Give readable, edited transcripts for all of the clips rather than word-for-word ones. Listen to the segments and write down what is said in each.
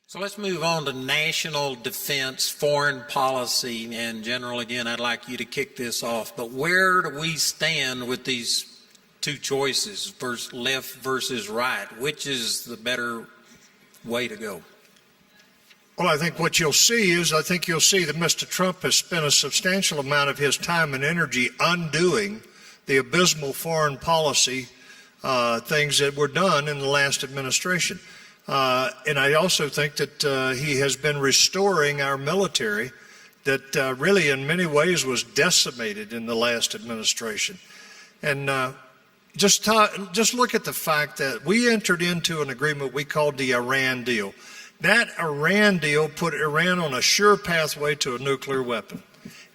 So let's move on to national defense, foreign policy, and General, again, I'd like you to kick this off. But where do we stand with these two choices, left versus right? Which is the better way to go? Well, I think what you'll see is, that Mr. Trump has spent a substantial amount of his time and energy undoing the abysmal foreign policy things that were done in the last administration. And I also think that he has been restoring our military that really in many ways was decimated in the last administration. And just look at the fact that we entered into an agreement we called the Iran deal. That Iran deal put Iran on a sure pathway to a nuclear weapon.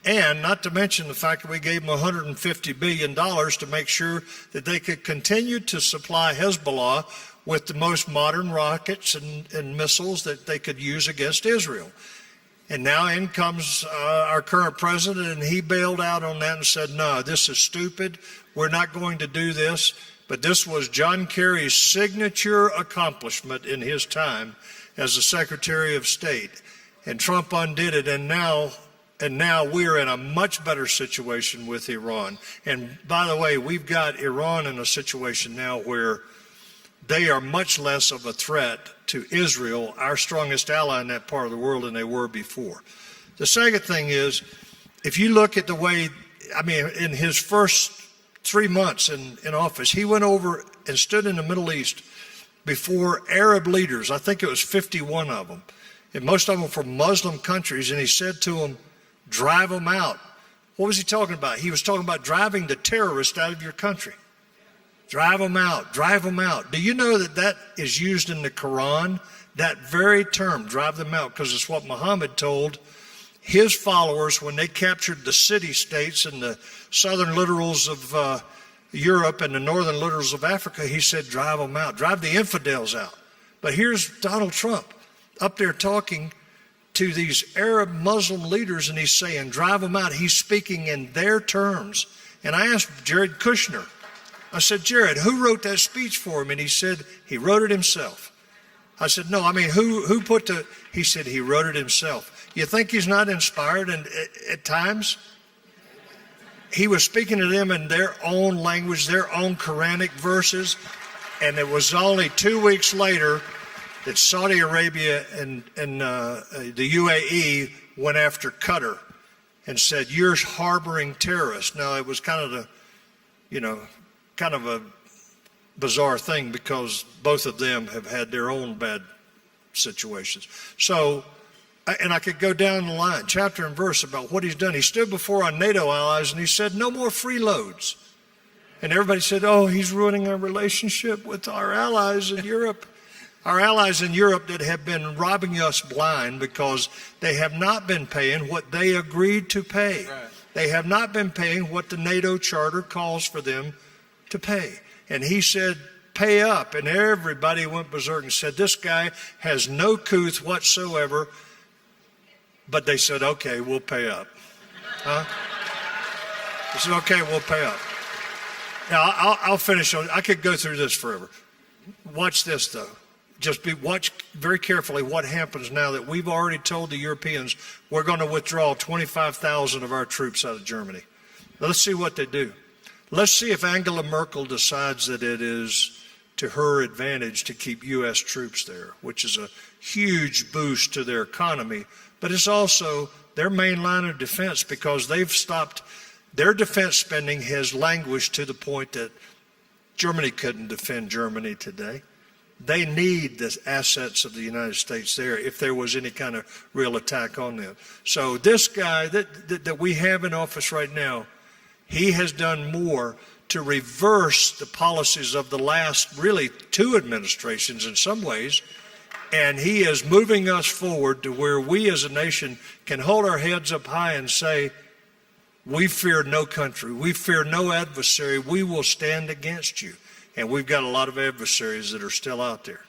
And not to mention the fact that we gave them $150 billion to make sure that they could continue to supply Hezbollah with the most modern rockets and missiles that they could use against Israel. And now in comes our current president, and he bailed out on that and said, no, this is stupid. We're not going to do this. But this was John Kerry's signature accomplishment in his time as the Secretary of State. And Trump undid it, and now we're in a much better situation with Iran. And by the way, we've got Iran in a situation now where they are much less of a threat to Israel, our strongest ally in that part of the world, than they were before. The second thing is, if you look at the way, in his first 3 months in office, he went over and stood in the Middle East before Arab leaders. I think it was 51 of them, and most of them from Muslim countries, and he said to them, drive them out. What was he talking about? He was talking about driving the terrorists out of your country. Drive them out, drive them out. Do you know that that is used in the Quran? That very term, drive them out, because it's what Muhammad told his followers when they captured the city-states in the southern littorals of Europe and the northern littorals of Africa. He said, drive them out, drive the infidels out. But here's Donald Trump up there talking to these Arab Muslim leaders, and he's saying, drive them out. He's speaking in their terms. And I asked Jared Kushner, I said, Jared, who wrote that speech for him? And he said, he wrote it himself. I said, no, who put he said, he wrote it himself. You think he's not inspired at times? He was speaking to them in their own language, their own Quranic verses. And it was only 2 weeks later that Saudi Arabia and the UAE went after Qatar and said, you're harboring terrorists. Now, it was kind of a bizarre thing, because both of them have had their own bad situations. So, and I could go down the line, chapter and verse, about what he's done. He stood before our NATO allies and he said, no more freeloads. And everybody said, oh, he's ruining our relationship with our allies in Europe. Our allies in Europe that have been robbing us blind because they have not been paying what they agreed to pay. Right. They have not been paying what the NATO charter calls for them to pay. And he said, pay up. And everybody went berserk and said, this guy has no couth whatsoever. But they said, okay, we'll pay up. Huh? They said, okay, we'll pay up. Now, I'll finish on, I could go through this forever. Watch this, though. Watch very carefully what happens now that we've already told the Europeans we're going to withdraw 25,000 of our troops out of Germany. Let's see what they do. Let's see if Angela Merkel decides that it is to her advantage to keep U.S. troops there, which is a huge boost to their economy, but it's also their main line of defense, because they've stopped, their defense spending has languished to the point that Germany couldn't defend Germany today. They need the assets of the United States there if there was any kind of real attack on them. So this guy that we have in office right now, he has done more to reverse the policies of the last really 2 administrations in some ways. And he is moving us forward to where we as a nation can hold our heads up high and say, we fear no country, we fear no adversary, we will stand against you. And we've got a lot of adversaries that are still out there.